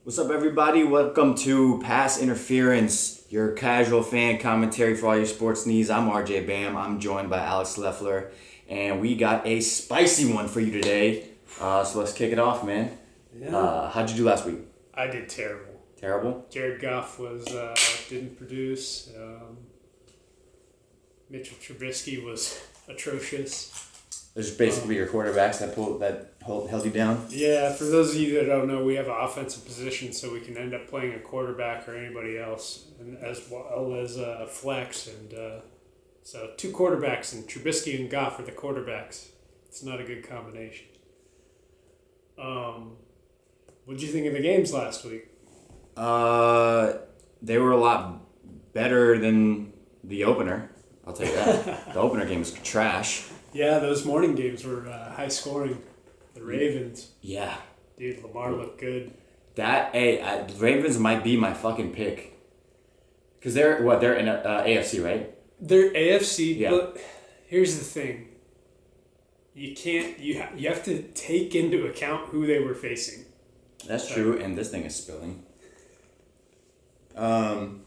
What's up, everybody? Welcome to Pass Interference, your casual fan commentary for all your sports needs. I'm RJ Bam. I'm joined by Alex Leffler, and we got a spicy one for you today. So let's kick it off, man. Yeah. How'd you do last week? I did terrible. Terrible? Jared Goff didn't produce. Mitchell Trubisky was atrocious. There's basically your quarterbacks that held you down. Yeah, for those of you that don't know, we have an offensive position, so we can end up playing a quarterback or anybody else, and as well as a flex. And so two quarterbacks, and Trubisky and Goff are the quarterbacks. It's not a good combination. What did you think of the games last week? They were a lot better than the opener. I'll tell you that. The opener game was trash. Yeah, those morning games were high scoring. The Ravens. Yeah. Dude, Lamar looked good. The Ravens might be my fucking pick. Because they're in AFC, right? They're AFC, Yeah. but here's the thing. You have to take into account who they were facing. That's true, and this thing is spilling. Who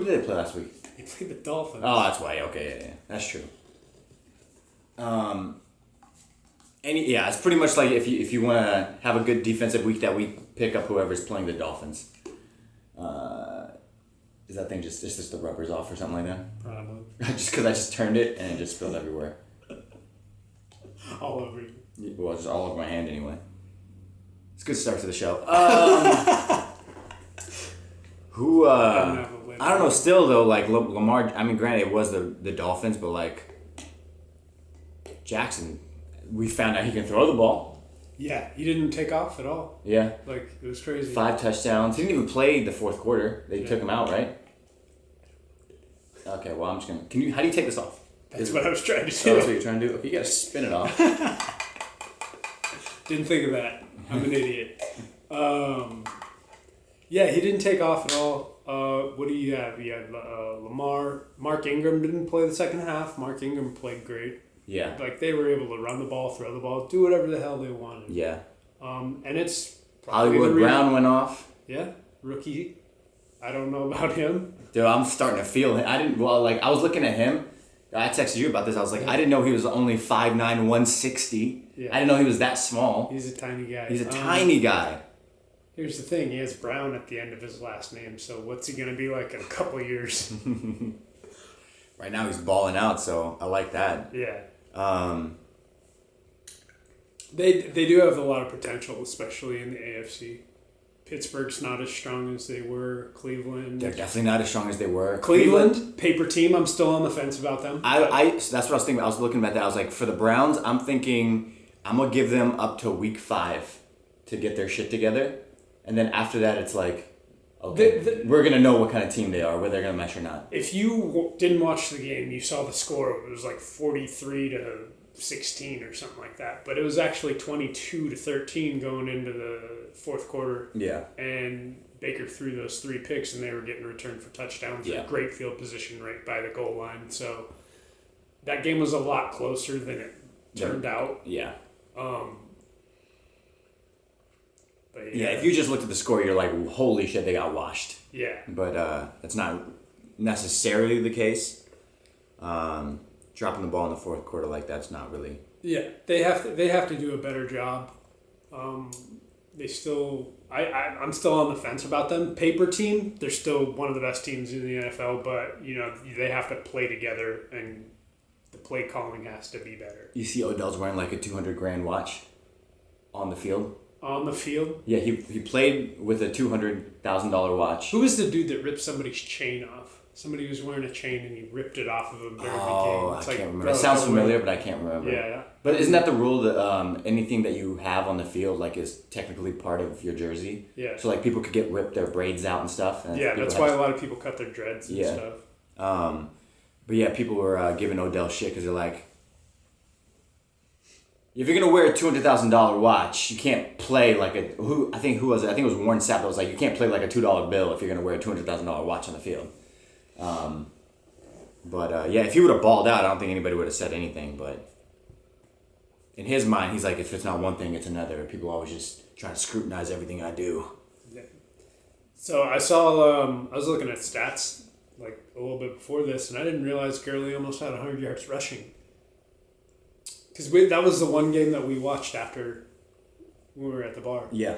did they play last week? They played the Dolphins. Oh, that's why. Okay, yeah. That's true. It's pretty much like if you want to have a good defensive week that week, pick up whoever's playing the Dolphins. Is that thing just the rubber's off or something like that? Probably. Just because I just turned it and it just spilled everywhere. All over you. Well, just all over my hand anyway. It's a good start to the show. I don't know. Still though, like Lamar. I mean, granted, it was the Dolphins, but like Jackson, we found out he can throw the ball. Yeah, he didn't take off at all. Yeah. Like, it was crazy. 5 touchdowns. He didn't even play the fourth quarter. They took him out, right? Okay. Well, I'm just gonna. How do you take this off? That's what I was trying to do. Oh, that's what you're trying to do. Okay, you gotta spin it off. Didn't think of that. I'm an idiot. Yeah, he didn't take off at all. What do you have? You had Lamar. Mark Ingram didn't play the second half. Mark Ingram played great. Yeah. Like, they were able to run the ball, throw the ball, do whatever the hell they wanted. Yeah. And it's Hollywood Brown went off. Yeah, rookie. I don't know about him. Dude, I'm starting to feel it. I was looking at him. I texted you about this. I was like, I didn't know he was only 5'9", 160. Yeah. I didn't know he was that small. He's a tiny guy. He's a tiny guy. Here's the thing. He has Brown at the end of his last name, so what's he going to be like in a couple of years? Right now he's balling out, so I like that. Yeah. They do have a lot of potential, especially in the AFC. Pittsburgh's not as strong as they were. Cleveland. They're definitely not as strong as they were. Cleveland, paper team. I'm still on the fence about them. That's what I was thinking. I was looking at that. I was like, for the Browns, I'm thinking I'm gonna give them up to week 5 to get their shit together, and then after that, it's like, okay, we're gonna know what kind of team they are, whether they're gonna mesh or not. If you didn't watch the game, you saw the score. It was like 43-16 or something like that. But it was actually 22-13 going into the fourth quarter. Yeah. And Baker threw those 3 picks, and they were getting returned for touchdowns. Yeah. Great field position right by the goal line. So that game was a lot closer than it turned out. Yeah. But yeah, if you just looked at the score, you're like, holy shit, they got washed. Yeah. But that's not necessarily the case. Dropping the ball in the fourth quarter like that's not really. Yeah, they have to do a better job. I'm still on the fence about them. Paper team, they're still one of the best teams in the NFL, but they have to play together, and the play calling has to be better. You see, Odell's wearing like a $200,000 watch on the field. On the field? Yeah, he played with a $200,000 watch. Who was the dude that ripped somebody's chain off? Somebody was wearing a chain and he ripped it off of him during the game. I can't remember. It sounds familiar, but I can't remember. Yeah. But isn't that the rule that anything that you have on the field like is technically part of your jersey? Yeah. So like people could get ripped their braids out and stuff. And yeah, that's why a lot of people cut their dreads and stuff. But yeah, people were giving Odell shit because they're like, if you're gonna wear a $200,000 watch, you can't play like I think it was Warren Sapp that was like, you can't play like a $2 bill if you're gonna wear a $200,000 watch on the field. If he would have balled out, I don't think anybody would have said anything. But in his mind, he's like, if it's not one thing, it's another. People always just trying to scrutinize everything I do. Yeah. So I was looking at stats like a little bit before this, and I didn't realize Gurley almost had 100 yards rushing. Because that was the one game that we watched after we were at the bar. Yeah.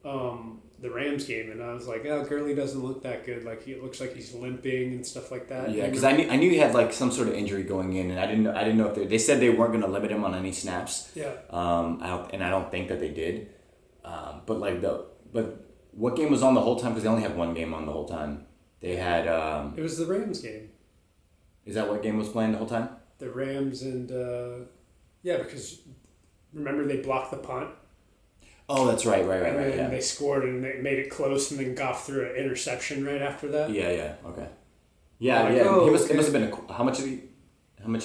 The Rams game, and I was like, oh, Gurley doesn't look that good. Like, it looks like he's limping and stuff like that. Yeah, because I knew he had like some sort of injury going in, and I didn't know if they said they weren't going to limit him on any snaps. Yeah. I don't think that they did. But what game was on the whole time? Because they only had one game on the whole time. They had. It was the Rams game. Is that what game was playing the whole time? The Rams and because remember they blocked the punt. Oh, that's right. And then Yeah. they scored and they made it close, and then Goff threw an interception right after that. Yeah. Okay. Yeah. Oh, It must have been how much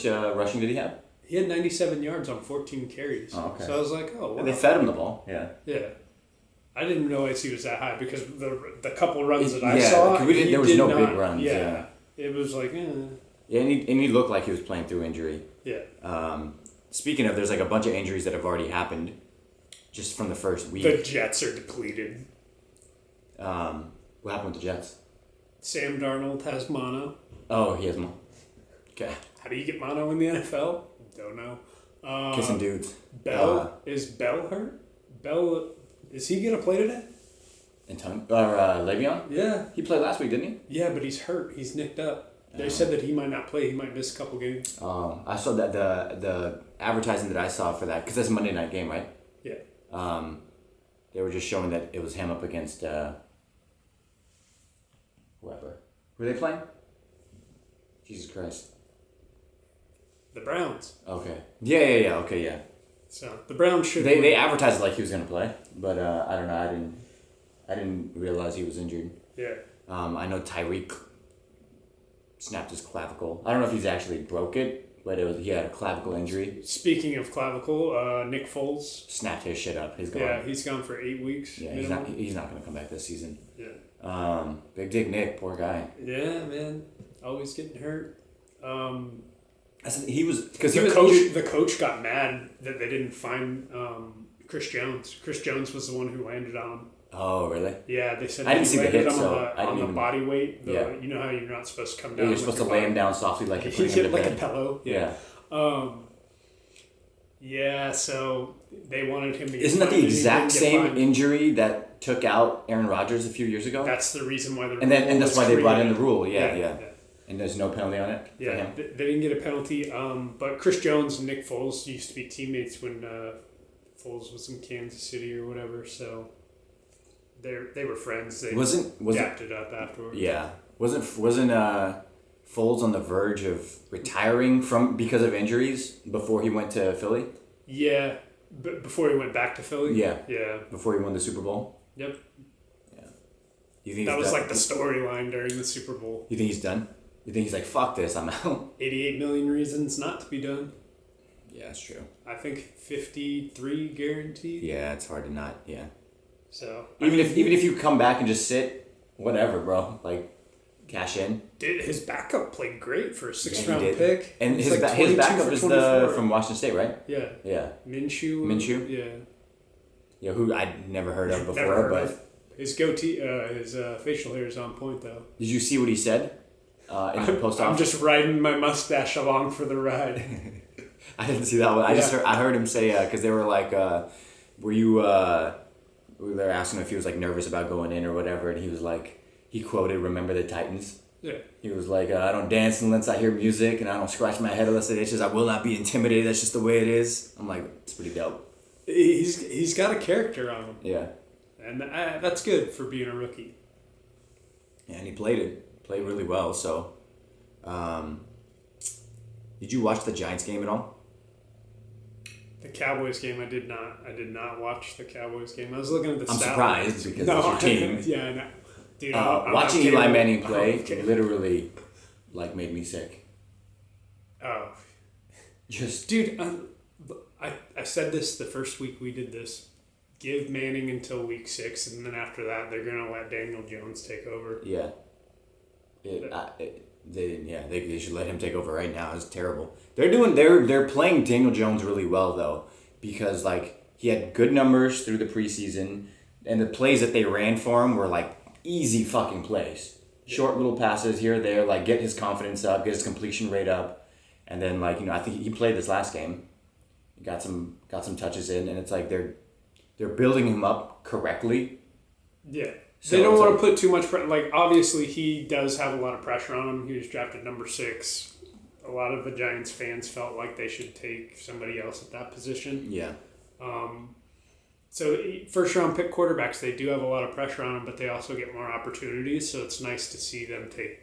rushing did he have? He had 97 yards on 14 carries. Oh, okay. So I was like, oh, wow. And they fed him the ball. Yeah. Yeah. I didn't realize he was that high because the couple runs that I saw, there was no big runs. Yeah. It was like, Yeah, and he looked like he was playing through injury. Yeah. Speaking of, there's like a bunch of injuries that have already happened just from the first week. The Jets are depleted. What happened with the Jets? Sam Darnold has mono. Oh, he has mono. Okay. How do you get mono in the NFL? Don't know. Kissing dudes. Is Bell hurt? Is he gonna play today? Le'Veon? Yeah. He played last week, didn't he? Yeah, but he's hurt. He's nicked up. They said that he might not play. He might miss a couple games. I saw that the advertising that I saw for that, because that's a Monday night game, right? Yeah. They were just showing that it was him up against whoever. Who are they playing? Jesus Christ. The Browns. Okay. Yeah. Okay, yeah. So the Browns should. They advertised it like he was gonna play, but I don't know. I didn't realize he was injured. Yeah. I know Tyreek snapped his clavicle. I don't know if he's actually broke it, but he had a clavicle injury. Speaking of clavicle, Nick Foles Snapped his shit up. He's gone. Yeah, he's gone for 8 weeks. Yeah, he's not gonna come back this season. Yeah. Big Dick Nick, poor guy. Yeah, man, always getting hurt. He was because The coach got mad that they didn't find Chris Jones. Chris Jones was the one who landed on him. Oh, really? Yeah, they said I didn't see the hit, on the body weight. You know how you're not supposed to come down. You're supposed to lay him down softly like you're putting him to like bed. a pillow. Yeah. Yeah, so they wanted him to get Isn't that the exact same injury that took out Aaron Rodgers a few years ago? That's the reason why and that's why they brought in the rule. Yeah. And there's no penalty on it for him? They didn't get a penalty. But Chris Jones and Nick Foles used to be teammates when Foles was in Kansas City or whatever, so they were friends. They dapped it up afterwards. Yeah. Wasn't Foles on the verge of retiring because of injuries before he went to Philly? Yeah, but before he went back to Philly? Yeah. Yeah. Before he won the Super Bowl? Yep. Yeah. You think that was like the storyline during the Super Bowl. You think he's done? You think he's like, fuck this, I'm out? 88 million reasons not to be done. Yeah, that's true. I think 53 guaranteed. Yeah, it's hard to not, yeah. So even if you come back and just sit, whatever, bro. Like, cash in. His backup played great for a 6th round pick. And his backup is from Washington State, right? Yeah. Yeah. Minshew? Yeah. Yeah, who I'd never heard of before, but his goatee, his facial hair is on point though. Did you see what he said? In the post office? I'm just riding my mustache along for the ride. I didn't see that one. I heard him say because they were like, were you? They were asking if he was like nervous about going in or whatever, and he was like, he quoted, "Remember the Titans." Yeah. He was like, I don't dance unless I hear music, and I don't scratch my head unless it itches. I will not be intimidated. That's just the way it is. I'm like, it's pretty dope. He's got a character on him. Yeah. And that's good for being a rookie. Yeah, and he played really well. So, did you watch the Giants game at all? The Cowboys game, I did not. I did not watch the Cowboys game. I was looking at the I'm stat surprised lines. because it's your team. Yeah, I know. Dude, watching Eli Manning play literally, like, made me sick. Oh. Just... Dude, I said this the first week we did this. Give Manning until week 6, and then after that, they're going to let Daniel Jones take over. Yeah. They should let him take over right now. It's terrible. They're playing Daniel Jones really well though, because like he had good numbers through the preseason, and the plays that they ran for him were like easy fucking plays. Short little passes here or there, like get his confidence up, get his completion rate up, and then like I think he played this last game, got some touches in, and it's like they're building him up correctly. Yeah, So they don't it's want like- to put too much pressure. Like obviously he does have a lot of pressure on him. He was drafted number 6. A lot of the Giants fans felt like they should take somebody else at that position. Yeah. So first round pick quarterbacks, they do have a lot of pressure on them, but they also get more opportunities. So it's nice to see them take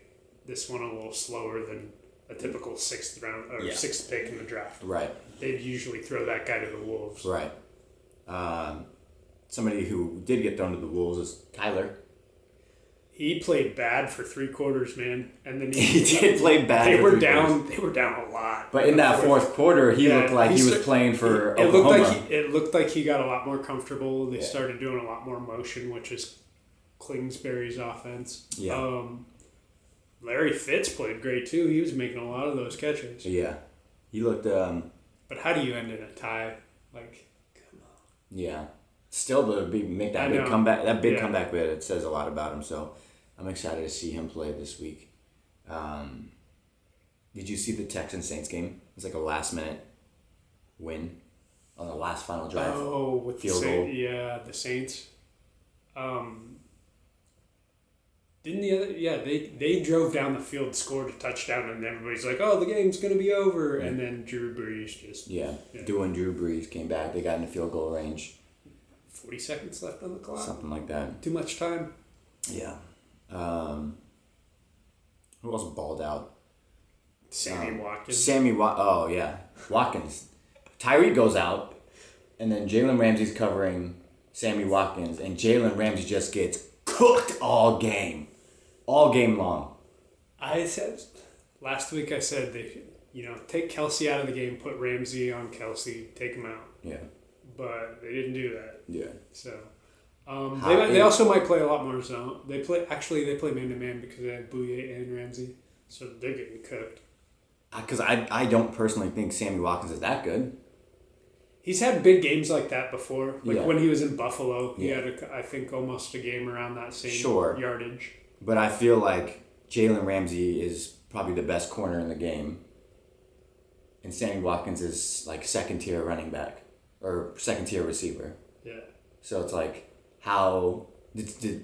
this one a little slower than a typical 6th round or 6th pick in the draft. Right. They'd usually throw that guy to the Wolves. Right. Somebody who did get thrown to the Wolves is Kyler. He played bad for 3 quarters, man, and then He did play bad. They for were 3 down. quarters. They were down a lot. But in that fourth quarter, he looked like he was playing for Oklahoma. It looked like he got a lot more comfortable. They started doing a lot more motion, which is Kingsbury's offense. Yeah. Larry Fitz played great too. He was making a lot of those catches. Yeah. He looked. But how do you end in a tie? Like, come on. Yeah. Still to make that big comeback. That big comeback bit, it says a lot about him. So I'm excited to see him play this week. Did you see the Texans Saints game? It was like a last minute win on the last final drive. Oh, with field the goal. Yeah, the Saints. Didn't the other? Yeah, they drove down the field, scored a touchdown, and everybody's like, "Oh, the game's gonna be over." And then Drew Brees just Doing Drew Brees came back. They got in the field goal range. 40 seconds left on the clock. Something like that. Too much time. Yeah. Who else balled out? Sammy Watkins. Oh, yeah. Watkins. Tyreek goes out, and then Jalen Ramsey's covering Sammy Watkins, and Jalen Ramsey just gets cooked all game. All game long. I said last week. I said they, take Kelsey out of the game, put Ramsey on Kelsey, take him out. Yeah. But they didn't do that. Yeah. So, they also might play a lot more zone. They play man to man because they have Bouye and Ramsey, so they're getting cooked. Because I don't personally think Sammy Watkins is that good. He's had big games like that before. Like when he was in Buffalo, he had, I think, almost a game around that same yardage. But I feel like Jalen Ramsey is probably the best corner in the game. And Sammy Watkins is like second-tier running back or second-tier receiver. Yeah. So it's like, how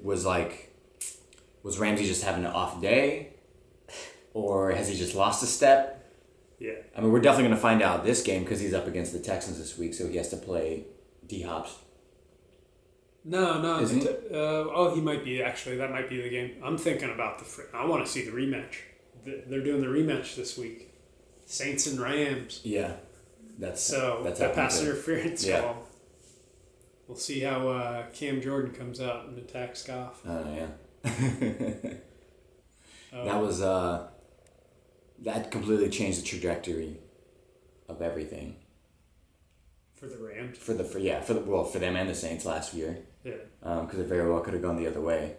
was Ramsey just having an off day? Or has he just lost a step? Yeah. I mean, we're definitely going to find out this game because he's up against the Texans this week, so he has to play D-Hops. No. Isn't he might be, actually. That might be the game. I'm thinking about I want to see the rematch. They're doing the rematch this week. Saints and Rams. Yeah. That's that pass interference Yeah. call. We'll see how Cam Jordan comes out and attacks Goff. Oh, yeah. That was... that completely changed the trajectory of everything. For the Rams? For them and the Saints last year. Yeah. Because it very well could have gone the other way.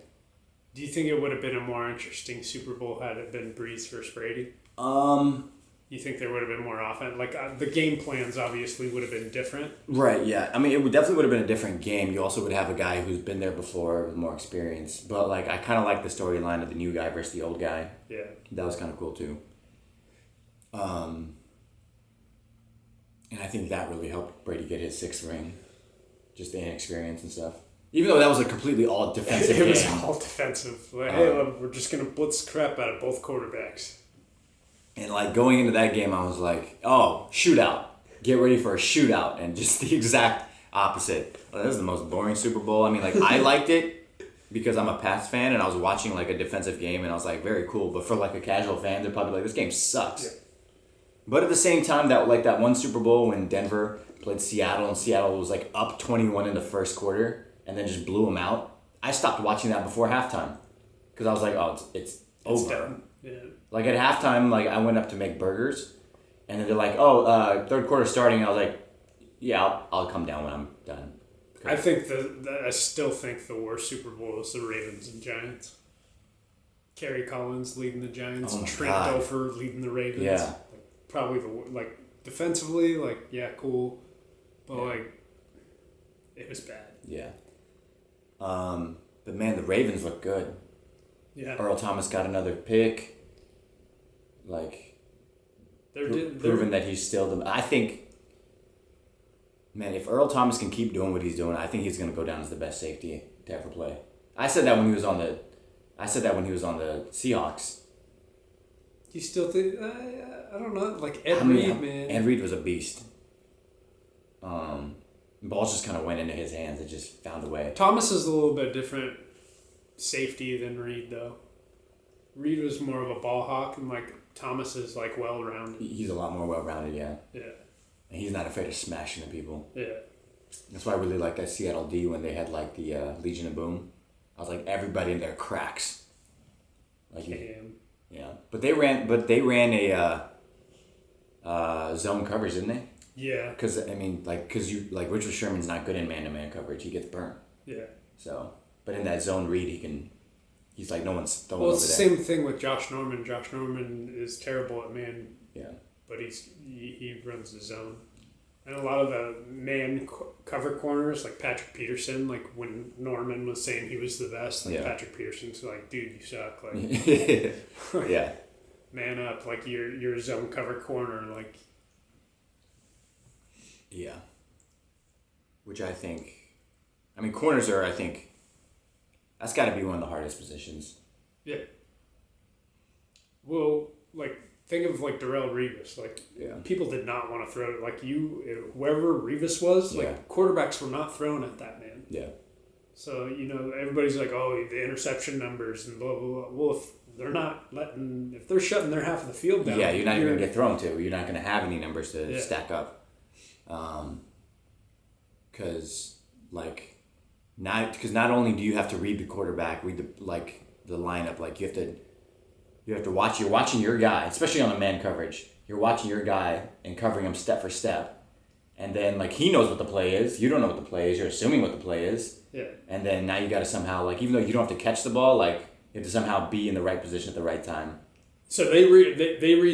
Do you think it would have been a more interesting Super Bowl had it been Brees versus Brady? You think there would have been more offense? Like, the game plans obviously would have been different. Right, yeah. I mean, definitely would have been a different game. You also would have a guy who's been there before with more experience. But, like, I kind of like the storyline of the new guy versus the old guy. Yeah. That was kind of cool, too. And I think that really helped Brady get his 6th ring. Just the inexperience and stuff. Even though that was a completely all defensive game. It was all defensive. Like, hey, look, we're just going to blitz crap out of both quarterbacks. And, like, going into that game, I was like, oh, shootout. Get ready for a shootout. And just the exact opposite. Well, that was the most boring Super Bowl. I mean, like, I liked it because I'm a Pats fan, and I was watching, like, a defensive game, and I was like, very cool. But for, like, a casual fan, they're probably like, this game sucks. Yeah. But at the same time, that one Super Bowl when Denver played Seattle, and Seattle was, like, up 21 in the first quarter, and then just blew them out, I stopped watching that before halftime. Because I was like, oh, it's over. Done. Yeah. Like, at halftime, like, I went up to make burgers, and then they're like, oh, third quarter starting, and I was like, yeah, I'll come down when I'm done. I still think the worst Super Bowl is the Ravens and Giants. Kerry Collins leading the Giants, and Trent Dilfer leading the Ravens. Yeah. Like, probably defensively, cool, but it was bad. Yeah. But man, the Ravens look good. Yeah. Earl Thomas got another pick. Like, proving that he's still the. I think. Man, if Earl Thomas can keep doing what he's doing, I think he's gonna go down as the best safety to ever play. I said that when he was on the Seahawks. You still think? I don't know. Like Ed Reed, man. Ed Reed was a beast. Balls just kind of went into his hands. It just found a way. Thomas is a little bit different safety than Reed, though. Reed was more of a ball hawk, and like Thomas is like well-rounded. He's a lot more well-rounded, yeah. Yeah. And he's not afraid of smashing into people. Yeah. That's why I really liked that Seattle D when they had like the Legion of Boom. I was like, everybody in there cracks. Like, yeah. But they ran a zone coverage, didn't they? Yeah. Because Richard Sherman's not good in man-to-man coverage. He gets burnt. Yeah. So, but in that zone read, he's like, no one's throwing over over there. Well, it's the same thing with Josh Norman. Josh Norman is terrible at man. Yeah. But he runs the zone. And a lot of the man cover corners, like Patrick Peterson, like when Norman was saying he was the best, like Patrick Peterson's like, dude, you suck. Like, yeah. Man up, like your zone cover corner, like. Yeah. Which corners are, that's got to be one of the hardest positions. Yeah. Well, like, think of like Darrelle Revis. Like, people did not want to throw it. Like whoever Revis was, like quarterbacks were not throwing at that man. Yeah. So everybody's like, oh, the interception numbers and blah blah blah. Well, if they're shutting their half of the field down, you're not even gonna get thrown to. You're not gonna have any numbers to stack up. Because not only do you have to read the quarterback, read the lineup, like you have to watch. You're watching your guy, especially on the man coverage. You're watching your guy and covering him step for step, and then like he knows what the play is. You don't know what the play is. You're assuming what the play is. Yeah. And then now you got to somehow even though you don't have to catch the ball, you have to somehow be in the right position at the right time. So they read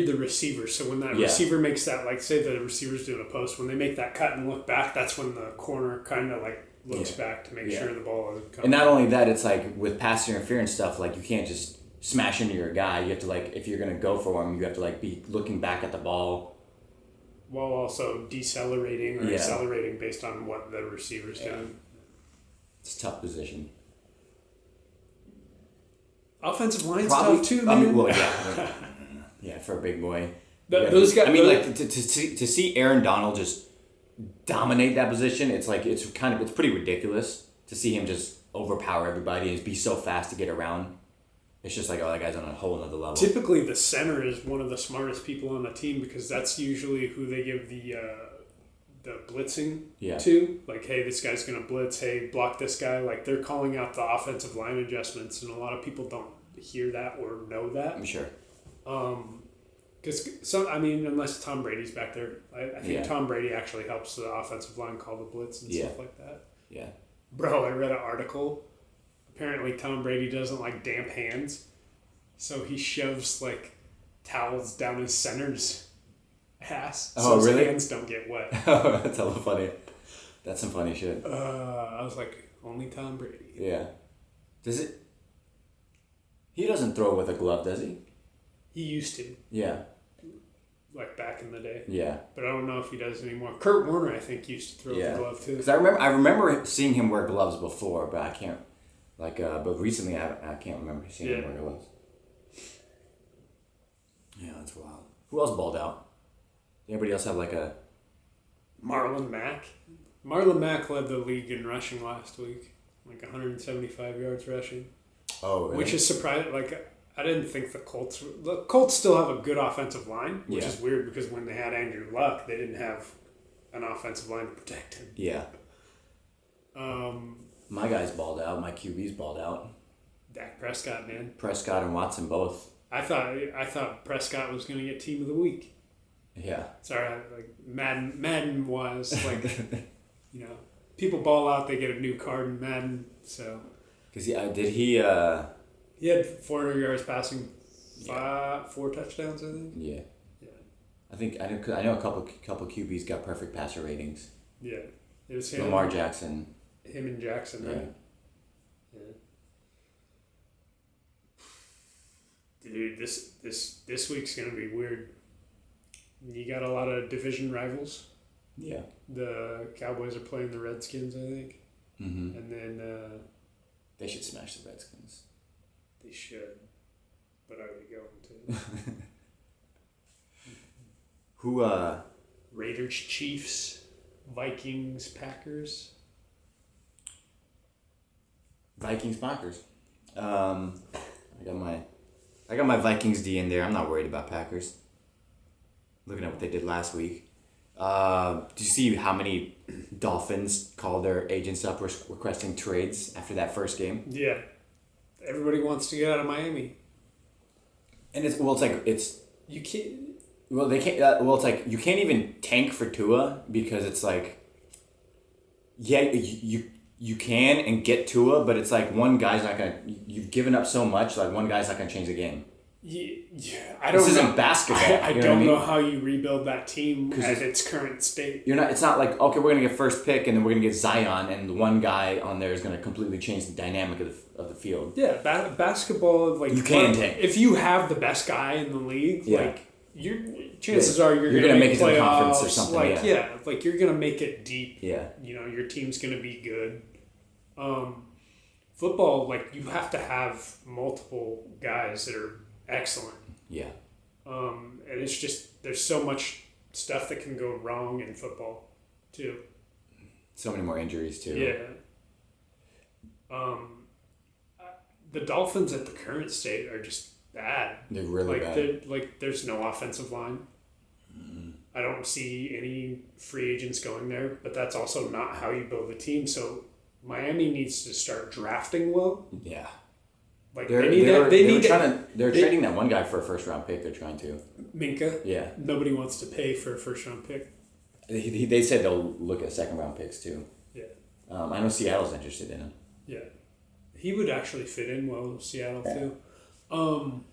the receiver. So when that receiver makes that, like say the receiver's doing a post, when they make that cut and look back, that's when the corner kind of like looks back to make sure the ball is coming. And not only that, it's like with pass interference stuff, like you can't just smash into your guy. You have to if you're gonna go for him, you have to be looking back at the ball while also decelerating or accelerating based on what the receiver's doing. It's a tough position. Offensive line's tough too, man. Yeah, for a big boy. Those guys. To see Aaron Donald just dominate that position, it's pretty ridiculous to see him just overpower everybody and be so fast to get around. It's just like, oh, that guy's on a whole other level. Typically, the center is one of the smartest people on the team because that's usually who they give the blitzing to. Like, hey, this guy's going to blitz. Hey, block this guy. Like, they're calling out the offensive line adjustments, and a lot of people don't hear that or know that. I'm sure. Because unless Tom Brady's back there, I think Tom Brady actually helps the offensive line call the blitz and stuff like that. Yeah. Bro, I read an article. Apparently, Tom Brady doesn't like damp hands, so he shoves towels down his center's ass so his hands don't get wet. Oh, that's hella funny. That's some funny shit. I was like, only Tom Brady. Yeah. He doesn't throw with a glove, does he? He used to. Yeah. Like back in the day. Yeah. But I don't know if he does anymore. Kurt Warner, I think, used to throw with a glove too. Because I remember seeing him wear gloves before, but I can't. But recently I can't remember seeing him wear gloves. Yeah, that's wild. Who else balled out? Anybody else have a... Marlon Mack? Marlon Mack led the league in rushing last week. 175 yards rushing. Oh, really? Which is surprising. I didn't think the Colts still have a good offensive line, which is weird because when they had Andrew Luck, they didn't have an offensive line to protect him. Yeah. My guy's balled out. My QB's balled out. Dak Prescott, man. Prescott and Watson both. I thought Prescott was going to get Team of the Week. Yeah. Sorry, Madden was people ball out, they get a new card in Madden. So. Because did he? He had 400 yards passing, 4 touchdowns, I think. Yeah. Yeah. I know a couple QBs got perfect passer ratings. Yeah, it was him. Lamar Jackson. Him and Jackson, right? Dude, this week's gonna be weird. You got a lot of division rivals. Yeah. The Cowboys are playing the Redskins, I think. Mm-hmm. And then They should smash the Redskins. they should, but are they going to? Who? Raiders, Chiefs, Vikings, Packers. Vikings, Packers. I got my Vikings D in there. I'm not worried about Packers. Looking at what they did last week. Did you see how many Dolphins called their agents up requesting trades after that first game? Yeah, everybody wants to get out of Miami. And it's You can't. well they can't it's like you can't even tank for Tua because it's like yeah you can and get Tua, but it's like one guy's not gonna, you've given up so much, like one guy's not gonna change the game. Yeah, I don't. This isn't basketball. I don't know how you rebuild that team at its current state. It's not like, okay, we're gonna get first pick and then we're gonna get Zion and one guy on there is gonna completely change the dynamic of the field. Yeah, basketball, like you can tank if you have the best guy in the league. Yeah. Like chances are you're gonna make it to the conference or playoffs. something. Like like you're gonna make it deep. Yeah. Your team's gonna be good. Football, like you have to have multiple guys that are excellent. Yeah. And it's just there's so much stuff that can go wrong in football, too. So many more injuries too. Yeah. The Dolphins at the current state are just bad. They're really bad. There's no offensive line. Mm-hmm. I don't see any free agents going there, but that's also not how you build a team. So Miami needs to start drafting well. Yeah. Like They're trading that one guy for a first round pick. They're trying to. Minka. Yeah. Nobody wants to pay for a first round pick. They said they'll look at second round picks too. Yeah. I know Seattle's interested in him. Yeah. He would actually fit in well with Seattle too. In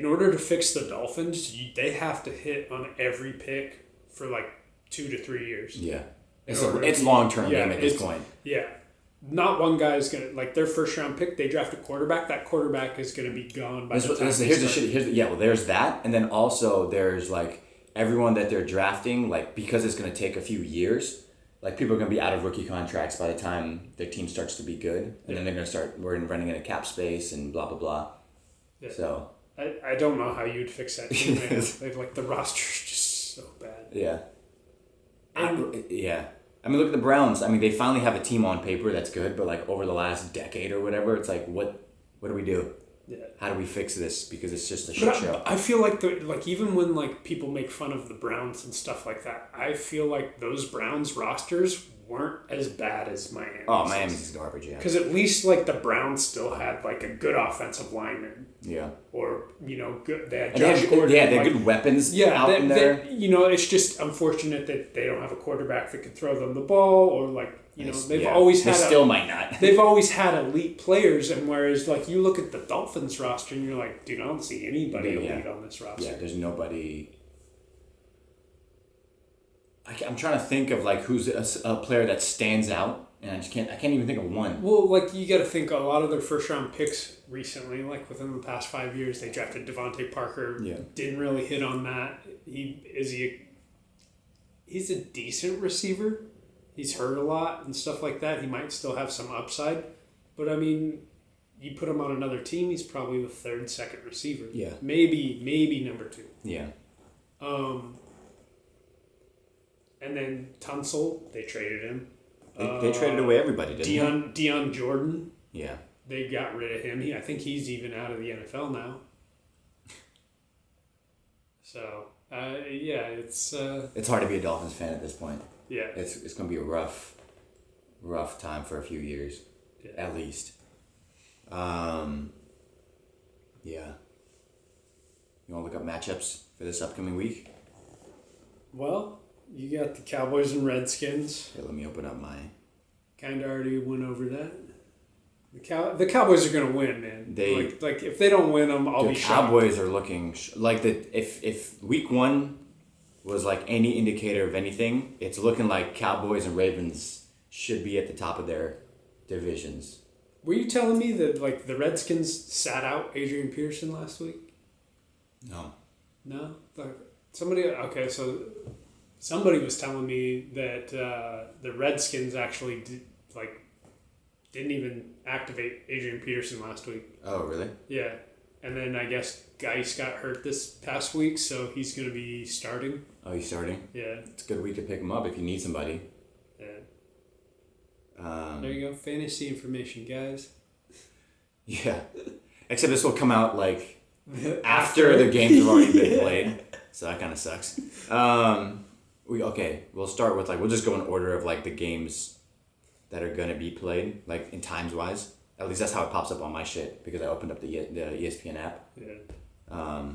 order to fix the Dolphins, they have to hit on every pick for like 2 to 3 years. Yeah. It's long-term game at this point. Yeah. Not one guy is going to, like their first round pick, they draft a quarterback. That quarterback is going to be gone by the time here's the shit. There's that. And then also there's like everyone that they're drafting, like because it's going to take a few years, like people are going to be out of rookie contracts by the time their team starts to be good. And then they're going to start running into cap space and blah, blah, blah. Yeah. So. I don't know how you'd fix that team, man. Like the roster's just so bad. Yeah. I mean, look at the Browns. I mean, they finally have a team on paper that's good, but like over the last decade or whatever, it's like, what do we do? Yeah. How do we fix this? Because it's just a shit show. I feel like even when like people make fun of the Browns and stuff like that, I feel like those Browns rosters weren't as bad as Miami. Oh, Miami's garbage, yeah. Because at least like the Browns still had like a good offensive lineman. Yeah. Or good. They had Josh Gordon. Yeah, they had good weapons. Yeah, out in there. It's just unfortunate that they don't have a quarterback that can throw them the ball, or like they've always had. They still might not. They've always had elite players, and whereas like you look at the Dolphins roster and you're like, dude, I don't see anybody elite on this roster. Yeah, there's nobody. I'm trying to think of like who's a player that stands out, and I can't even think of one. Well, like you got to think a lot of their first round picks recently, like within the past 5 years, they drafted Devontae Parker. Yeah. Didn't really hit on that. He's a decent receiver. He's hurt a lot and stuff like that. He might still have some upside, but I mean, you put him on another team, he's probably the third, second receiver. Yeah. Maybe number 2. Yeah. And then Tunsil, they traded him. They traded away everybody, didn't they? Deion Jordan. Yeah. They got rid of him. I think he's even out of the NFL now. So, it's... It's hard to be a Dolphins fan at this point. Yeah. It's going to be a rough time for a few years, at least. Yeah. You want to look up matchups for this upcoming week? Well, you got the Cowboys and Redskins. Here, let me open up my... Kind of already went over that. The Cowboys are going to win, man. Like if they don't win them, I'll be shocked. The Cowboys are looking... If week 1 was like any indicator of anything, it's looking like Cowboys and Ravens should be at the top of their divisions. Were you telling me that like the Redskins sat out Adrian Peterson last week? No. No, like somebody was telling me that the Redskins actually didn't even activate Adrian Peterson last week. Oh, really? Yeah, and then I guess Geis got hurt this past week, so he's going to be starting. Oh, he's starting? Yeah. It's a good week to pick him up if you need somebody. Yeah. There you go. Fantasy information, guys. Yeah. Except this will come out like after the games have already been played. So that kind of sucks. We'll start with we'll just go in order of the games that are going to be played, in times wise. At least that's how it pops up on my shit because I opened up the ESPN app. Yeah.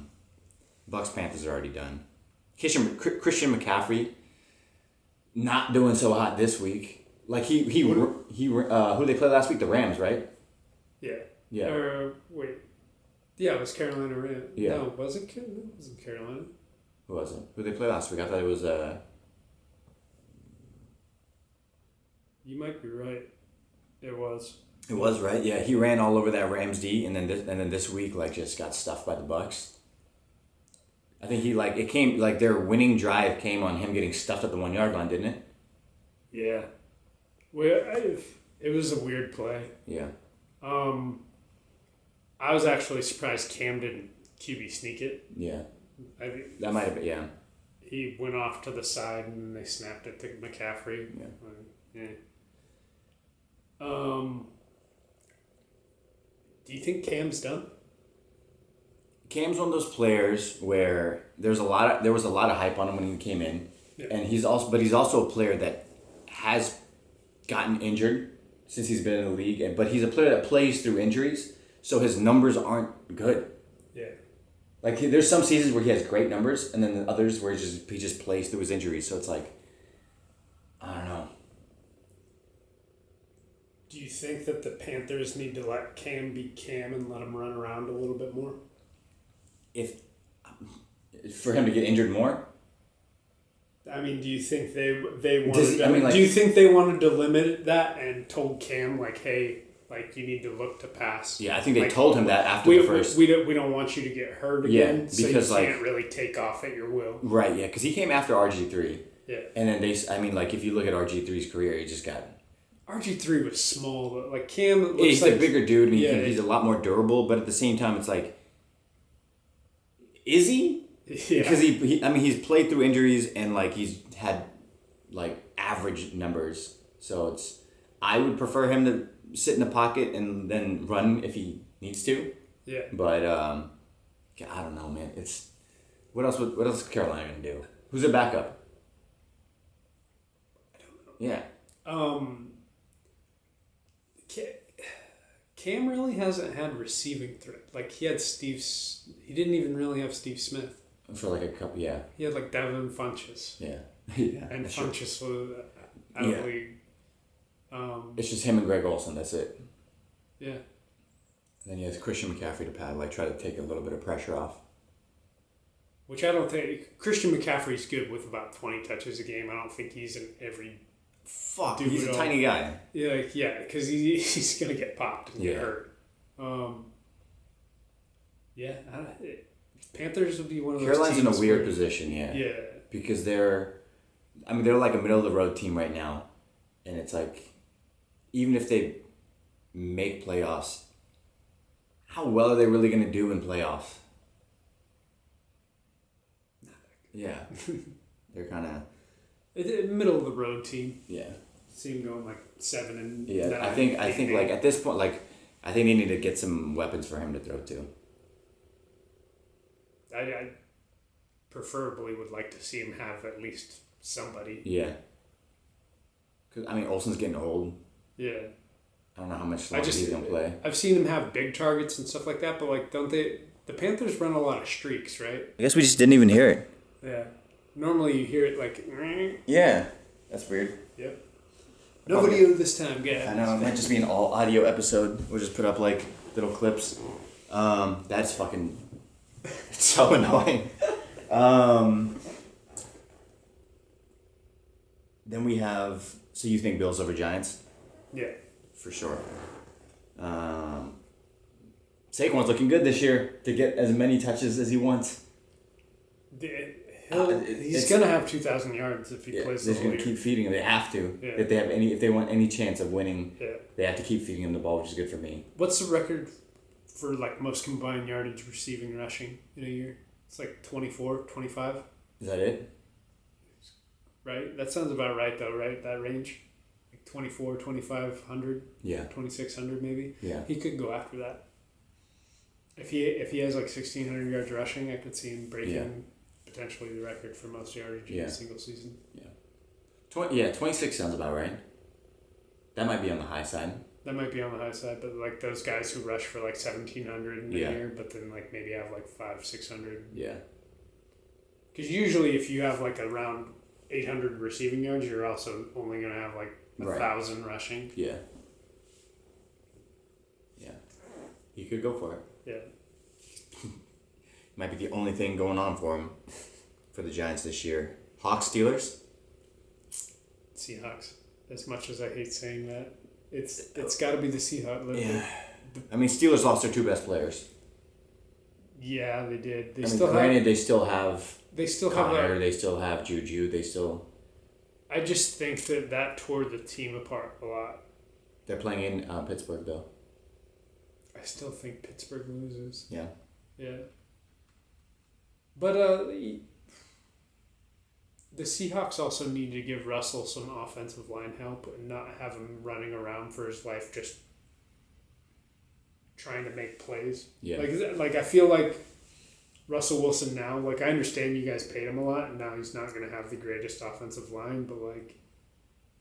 Bucks Panthers are already done. Christian McCaffrey not doing so hot this week. Who they played last week? The Rams, right? Yeah. Yeah. Wait. Yeah, it was Carolina Rams. Yeah. No, was it? It wasn't Carolina. Who was it? Who did they play last week? I thought it was. You might be right. It was. It was, right? Yeah, he ran all over that Rams D, and then this week just got stuffed by the Bucks. I think it came their winning drive came on him getting stuffed at the 1 yard line, didn't it? Yeah. Well, it was a weird play. Yeah. I was actually surprised Cam didn't QB sneak it. Yeah. That might have been, yeah. He went off to the side and they snapped it to McCaffrey. Yeah. Do you think Cam's done? Cam's one of those players where there was a lot of hype on him when he came in, yeah. And he's also a player that has gotten injured since he's been in the league, but he's a player that plays through injuries, so his numbers aren't good. Yeah. There's some seasons where he has great numbers, and then others where he just plays through his injuries. So it's I don't know. Do you think that the Panthers need to let Cam be Cam and let him run around a little bit more? For him to get injured more? I mean, do you think they wanted? Do you think they wanted to limit that and told Cam hey, you need to look to pass? Yeah, I think they told him that after the first. We don't want you to get hurt again. Yeah, because so you can't really take off at your will. Right. Yeah, because he came after RG3. Yeah. And then if you look at RG3's career, he just got. RG3 was small, but Cam looks he's a bigger dude and he's a lot more durable, but at the same time it's is he? Yeah. Because he's played through injuries and he's had average numbers. So I would prefer him to sit in the pocket and then run if he needs to. Yeah. But I don't know, man. What else is Carolina gonna do? Who's their backup? I don't know. Yeah. Cam really hasn't had receiving threat. He had he didn't even really have Steve Smith. For a couple, yeah. He had Devin Funchess. Yeah. Yeah. And Funchess was out of the league. It's just him and Greg Olsen, that's it. Yeah. And then he has Christian McCaffrey to pad, try to take a little bit of pressure off. Which I don't think... Christian McCaffrey's good with about 20 touches a game. I don't think he's in every... Fuck, he's a tiny guy. Yeah, because he's going to get popped and get hurt. Panthers would be one of those Carolina's teams in a weird position, yeah. Yeah. Because they're a middle-of-the-road team right now. And it's even if they make playoffs, how well are they really going to do in playoffs? Yeah. They're kind of... Middle of the road team. Yeah. See them going 7 and 9. Yeah, I think at this point, I think they need to get some weapons for him to throw to. I preferably would like to see him have at least somebody. Yeah. Cause Olsen's getting old. Yeah. I don't know how much longer he's gonna play. I've seen him have big targets and stuff like that, but don't they? The Panthers run a lot of streaks, right? I guess we just didn't even hear it. Yeah. Normally you hear it Yeah. That's weird. Yep. No video this time, guys. I know, it might just be an all audio episode. We'll just put up little clips. That's fucking it's so annoying. Then we have, so you think Bills over Giants? Yeah. For sure. Saquon's looking good this year to get as many touches as he wants. He's gonna have 2,000 yards if he plays. They're gonna keep feeding him. They have to. Yeah. If they want any chance of winning, Yeah. they have to keep feeding him the ball, which is good for me. What's the record for like most combined yardage receiving and rushing in a year? It's like 24, 25. Is that it? Right? That sounds about right though, right? That range? Like 24, 2,500, Yeah. 2,600 maybe. Yeah. He could go after that. If he has like 1,600 yards rushing, I could see him breaking potentially the record for most yardage in a single season. Yeah. 26 sounds about right. That might be on the high side. That might be on the high side, but like those guys who rush for like 1,700 in a year, but then like maybe have like 500-600. Yeah. Because usually if you have like around 800 receiving yards, you're also only going to have like 1,000 rushing. Yeah. Yeah. He could go for it. Yeah. Might be the only thing going on for him for the Giants this year. Hawks, Steelers? Seahawks. As much as I hate saying that, it's got to be the Seahawks. Yeah. I mean, Steelers lost their two best players. Yeah, they did. They still have Connor, they still have Juju, I just think that tore the team apart a lot. They're playing in Pittsburgh, though. I still think Pittsburgh loses. Yeah. Yeah. But the Seahawks also need to give Russell some offensive line help and not have him running around for his life just trying to make plays. Yeah. Like I feel like Russell Wilson now, like I understand you guys paid him a lot and now he's not going to have the greatest offensive line, but like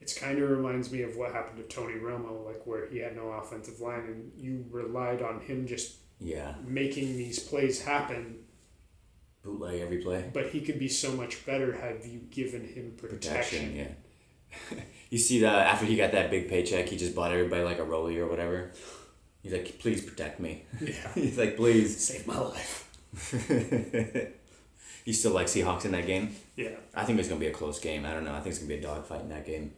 it's kind of reminds me of what happened to Tony Romo, like where he had no offensive line and you relied on him just making these plays happen. Bootleg every play. But he could be so much better had you given him protection. Yeah. You see that after he got that big paycheck, he just bought everybody like a rollie or whatever. He's like, please protect me. Yeah. He's like, please. Save my life. You still like Seahawks in that game? Yeah. I think it's going to be a close game. I don't know. I think it's going to be a dogfight in that game.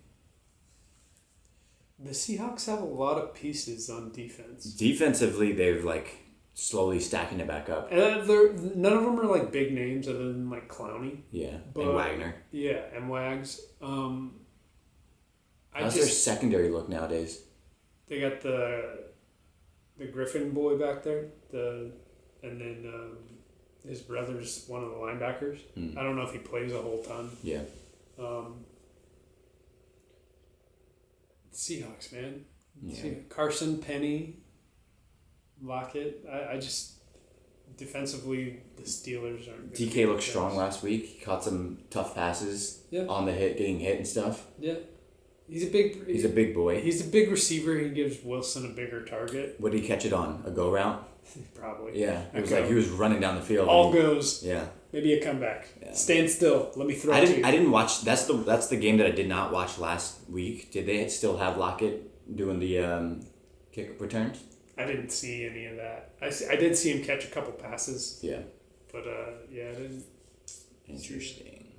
The Seahawks have a lot of pieces on defense. Defensively, they've like slowly stacking it back up. And none of them are like big names other than like Clowney. Yeah, and Wagner. Yeah, and Wags. How's their secondary look nowadays? They got the Griffin boy back there, and then his brother's one of the linebackers. I don't know if he plays a whole ton. Yeah. Seahawks, man. Yeah. Carson, Penny, Lockett. I just defensively the Steelers aren't. DK looked strong last week. He caught some tough passes on the hit, getting hit and stuff. Yeah. He's a big boy. He's a big receiver. He gives Wilson a bigger target. What did he catch it on? A go route? Probably. Yeah. It was like he was running down the field. All goes. Yeah. Maybe a comeback. Yeah. Stand still. Let me throw it to you. I didn't watch. That's the game that I did not watch last week. Did they still have Lockett doing the kick returns? I didn't see any of that. I did see him catch a couple passes. Yeah. But I didn't. Interesting.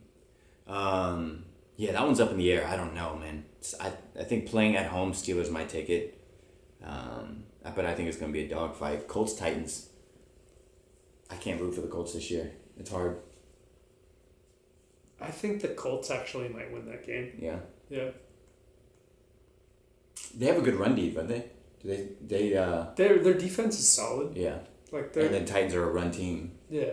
Yeah, that one's up in the air. I don't know, man. I think playing at home, Steelers might take it. But I think it's going to be a dogfight. Colts, Titans. I can't root for the Colts this year. It's hard. I think the Colts actually might win that game. Yeah. Yeah. They have a good run deep, don't they? Their defense is solid. Yeah. And then Titans are a run team. Yeah.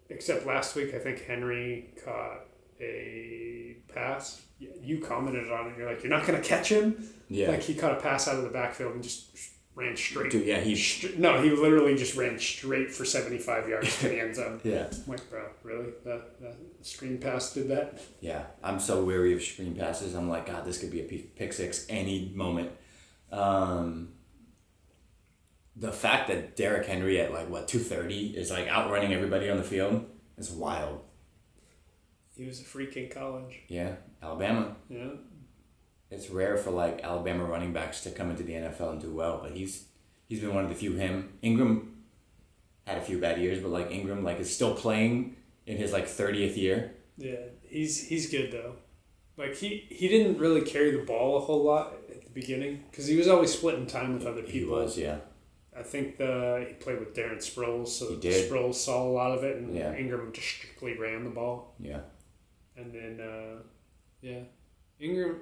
Except last week, I think Henry caught a pass. You commented on it. You're like, you're not going to catch him? Yeah. Like, he caught a pass out of the backfield and just ran straight. Dude, yeah, he literally just ran straight for 75 yards to the end zone. Yeah. I'm like, bro, really? That screen pass did that? Yeah. I'm so weary of screen passes. I'm like, God, this could be a pick six any moment. The fact that Derrick Henry at 230 is outrunning everybody on the field is wild. He was a freak in college. Yeah, Alabama. Yeah. It's rare for Alabama running backs to come into the NFL and do well, but he's been one of the few. Ingram had a few bad years, but Ingram is still playing in his 30th year. Yeah, he's good though. He didn't really carry the ball a whole lot the beginning because he was always splitting time with other people. He was, yeah. I think he played with Darren Sproles, so Sproles saw a lot of it, and Ingram just strictly ran the ball. Yeah. And then, Ingram,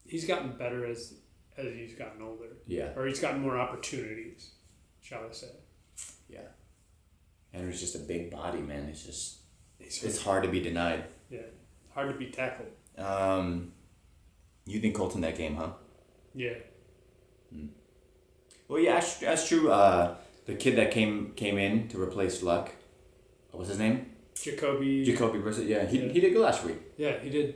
he's gotten better as he's gotten older. Yeah. Or he's gotten more opportunities, shall I say. Yeah. Henry's just a big body, man. It's hard to be denied. Yeah. Hard to be tackled. You think Colts in that game, huh? Yeah. Well, yeah, that's true. The kid that came in to replace Luck, what was his name? Jacoby Brissett. Yeah, he did good last week. Yeah, he did.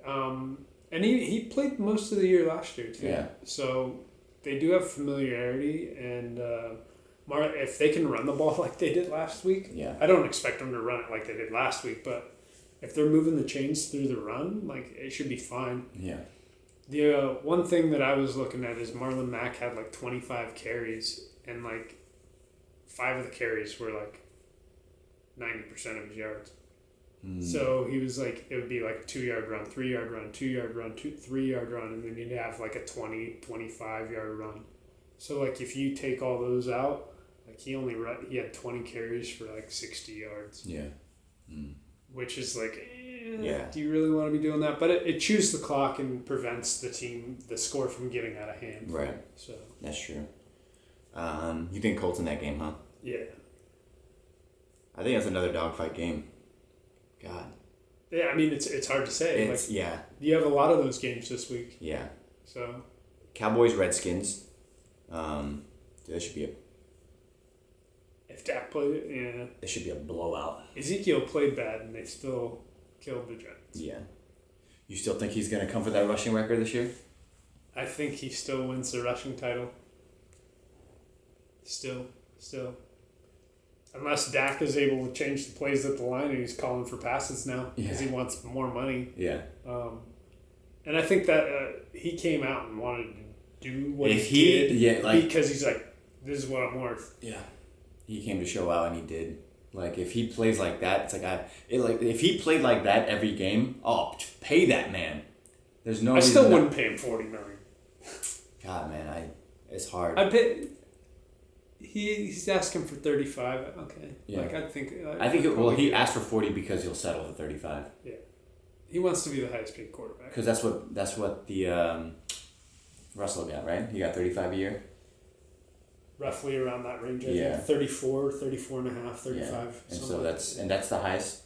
And he played most of the year last year too. Yeah. So they do have familiarity, and if they can run the ball like they did last week, I don't expect them to run it like they did last week, but if they're moving the chains through the run, like it should be fine. Yeah. The one thing that I was looking at is Marlon Mack had like 25 carries, and like 5 of the carries were like 90% of his yards. So he was like, it would be like a 2-yard run, 3-yard run, 2-yard run, 3-yard run, and then you'd have like a 20, 25-yard run. So like if you take all those out, like he had 20 carries for like 60 yards. Yeah. Which is like, do you really want to be doing that? But it chews the clock and prevents the score from getting out of hand. Right. So that's true. You think Colts in that game, huh? Yeah. I think that's another dogfight game. God. Yeah, I mean it's hard to say. You have a lot of those games this week. Yeah. So. Cowboys, Redskins. That should be If Dak played, it should be a blowout. Ezekiel played bad, and they still killed the Giants. Yeah. You still think he's going to come for that rushing record this year? I think he still wins the rushing title. Still. Unless Dak is able to change the plays at the line and he's calling for passes now because he wants more money. Yeah. And I think that he came out and wanted to do what he did because he's like, this is what I'm worth. Yeah. He came to show out and he did. Like, if he plays like that, it's like, if he played like that every game, pay that man. There's no reason. I still wouldn't pay him $40 million. God, man, it's hard. I'd pay. He's asking for 35. Okay. Yeah. I think he asked for 40 because he'll settle for 35. Yeah. He wants to be the highest paid quarterback. Because that's what the Russell got, right? He got 35 a year. Roughly around that range. I think 34 and a half, 35. Yeah. And so that's the highest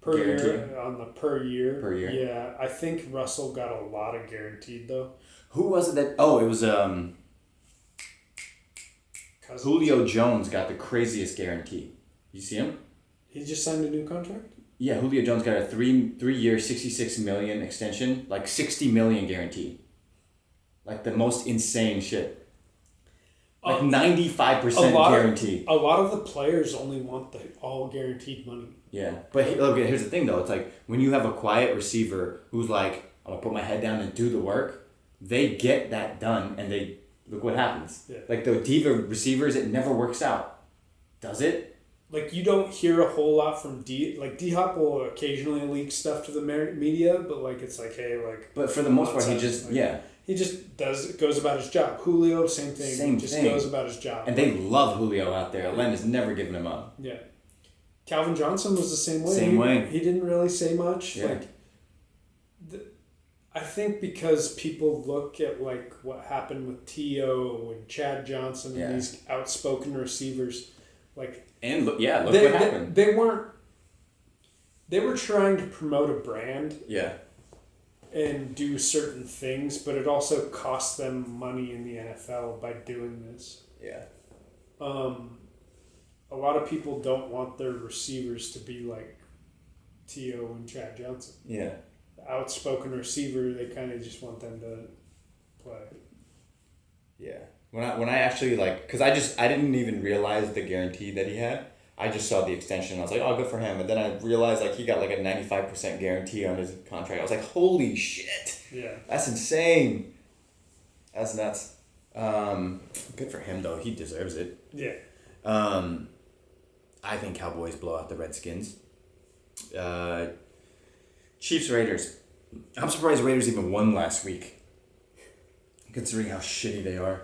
per guaranteed? year on the per year. Per year. Yeah, I think Russell got a lot of guaranteed though. Who was it that? Oh, it was Julio Jones got the craziest guarantee. You see him? He just signed a new contract? Yeah, Julio Jones got a 3-year, $66 million extension, like $60 million guaranteed. Like the most insane shit. Like 95% guarantee. A lot of the players only want the all guaranteed money. Yeah, but here's the thing though. It's like when you have a quiet receiver who's like, I'm gonna put my head down and do the work. They get that done, and look what happens. Yeah. Like the diva receivers, it never works out. Does it? Like you don't hear a whole lot from D-Hop will occasionally leak stuff to the media, but like it's like, hey, like. But for the most part, he just He just goes about his job. Julio, same thing. Goes about his job. And they love Julio out there. Len has never given him up. Yeah. Calvin Johnson was the same way. He didn't really say much. Yeah. I think because people look at like what happened with T.O. and Chad Johnson and these outspoken receivers, like look what happened. They were trying to promote a brand. Yeah. And do certain things, but it also costs them money in the NFL by doing this. Yeah. A lot of people don't want their receivers to be like T.O. and Chad Johnson. Yeah. The outspoken receiver, they kind of just want them to play. Yeah. When I actually because I didn't even realize the guarantee that he had. I just saw the extension. I was like, oh, good for him. And then I realized he got a 95% guarantee on his contract. I was like, holy shit. Yeah. That's insane. That's nuts. Good for him though. He deserves it. Yeah. I think Cowboys blow out the Redskins. Chiefs Raiders. I'm surprised Raiders even won last week. considering how shitty they are.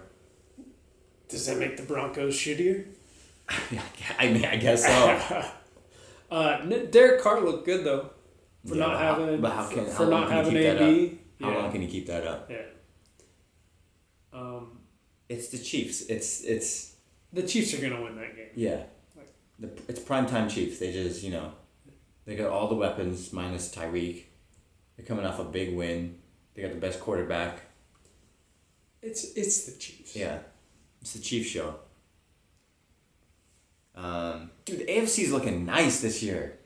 Does that make the Broncos shittier? I mean, I guess so. Derek Carr looked good though, for not having AB. How long can you keep that up? Yeah. It's the Chiefs. It's the Chiefs are gonna win that game. Yeah. It's primetime Chiefs. They just they got all the weapons minus Tyreek. They're coming off a big win. They got the best quarterback. It's the Chiefs. Yeah, it's the Chiefs show. Dude, the AFC is looking nice this year.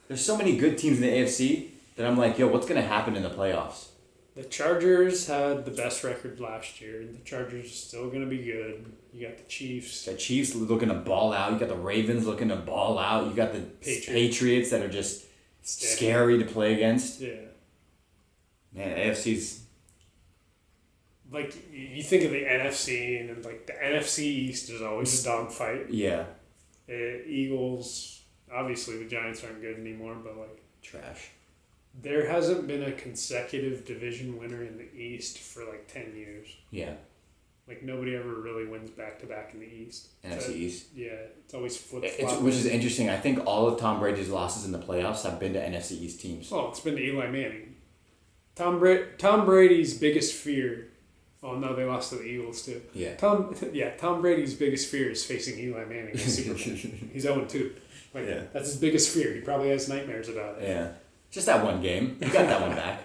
There's so many good teams in the AFC that I'm like, yo, what's gonna happen in the playoffs? The Chargers had the best record last year, and the Chargers are still gonna be good. You got the Chiefs. The Chiefs looking to ball out. You got the Ravens looking to ball out. You got the Patriots that are just scary to play against. Yeah. Man, AFC's... Like, you think of the NFC, and like the NFC East is always a dogfight. Yeah. Eagles, obviously the Giants aren't good anymore, but like... Trash. There hasn't been a consecutive division winner in the East for like 10 years. Yeah. Like, nobody ever really wins back-to-back in the East. NFC East. Yeah, it's always flip-flop. Which is interesting. I think all of Tom Brady's losses in the playoffs have been to NFC East teams. Well, it's been to Eli Manning. Tom Brady's biggest fear... Oh, no, they lost to the Eagles, too. Yeah. Tom Brady's biggest fear is facing Eli Manning in the Super Bowl. He's 0-2. Like, yeah. That's his biggest fear. He probably has nightmares about it. Yeah. Just that one game. You got that one back.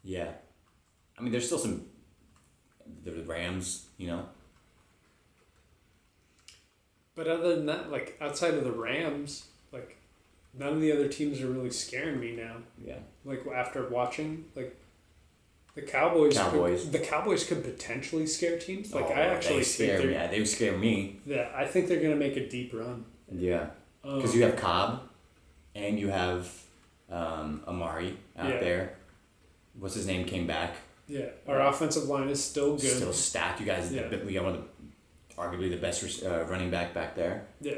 Yeah. I mean, there's still some... The Rams, But other than that, like, outside of the Rams, like, none of the other teams are really scaring me now. Yeah. Like, after watching, like, the Cowboys could potentially scare teams. Like, I actually think they scare me. Yeah, I think they're going to make a deep run. Yeah. Because you have Cobb, and you have Amari out there. What's his name came back. Yeah, our offensive line is still good. Still stacked. You guys, we got one of arguably the best running back there. Yeah.